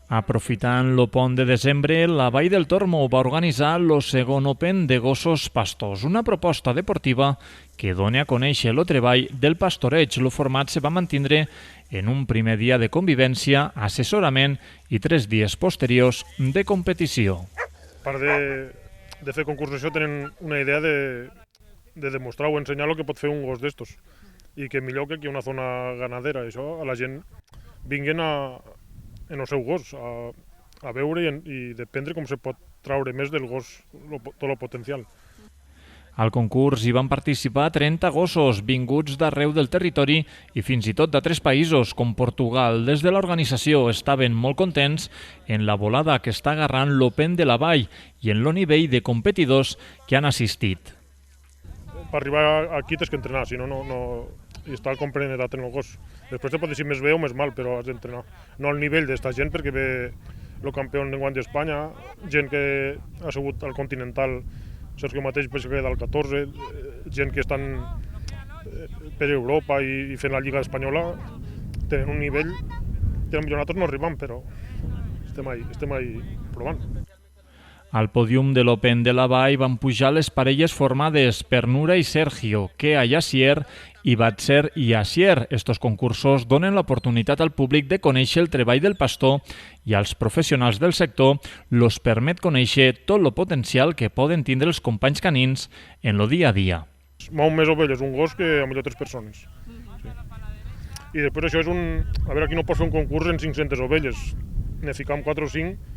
Aprofitant el pont de desembre, la Vall del Tormo va organitzar el segon Open de gossos pastors, una proposta deportiva que dona a conèixer el treball del pastoreig. El format se va mantindre en un primer dia de convivència, assessorament i 3 dies posteriors de competició. A part de fer concurs d'això, tenen una idea de demostrar o ensenyar el que pot fer un gos d'estos, i que millor que aquí una zona ganadera. Això a la gent vinguin en el seu gos a veure i dependre com se pot traure més del gos tot el potencial. Al concurs hi van participar 30 gossos vinguts d'arreu del territori i fins i tot d'altres països com Portugal. Des de l'organització estaven molt contents en la volada que està agarrant l'Open de la Vall i en el nivell de competidors que han assistit. Per arribar aquí tens que entrenar, si no, i estar compenetat en el gos. Després te pot dir més bé o més mal, però has d'entrenar. No al nivell d'esta gent, perquè ve el campió d'enguany d'Espanya, gent que ha sigut al Continental, Sergio mateix penso que del 14, gent que estan per Europa i fent la Lliga Espanyola, tenen un nivell que nosaltres no arribem, però estem ahí provant. Al pòdium de l'Open de la Vall van pujar les parelles formades per Nura i Sergio, Kea i Asier i Batser i Asier. Estos concursos donen l'oportunitat al públic de conèixer el treball del pastor i als professionals del sector los permet conèixer tot el potencial que poden tindre els companys canins en el dia a dia. Mou més ovelles un gos que a millor 3 persones. Sí. I després això és a veure, aquí no pots fer un concurs en 500 ovelles, ne ficam 4 o 5,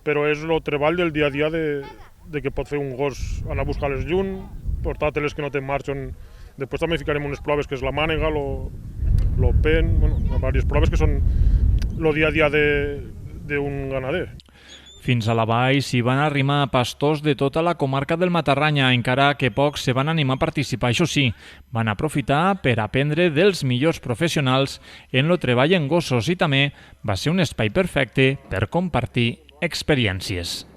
però és el treball del dia a dia de que pot fer un gos, anar a buscar les lluny, portar-te-les que no te'n marxen. Després també ficarem unes proves que és la mànega, l'open, diverses proves que són el dia a dia d'un ganader. Fins a la Vall s'hi van arrimar pastors de tota la comarca del Matarranya, encara que pocs se van animar a participar. Això sí, van aprofitar per aprendre dels millors professionals en el treball en gossos i també va ser un espai perfecte per compartir experiències.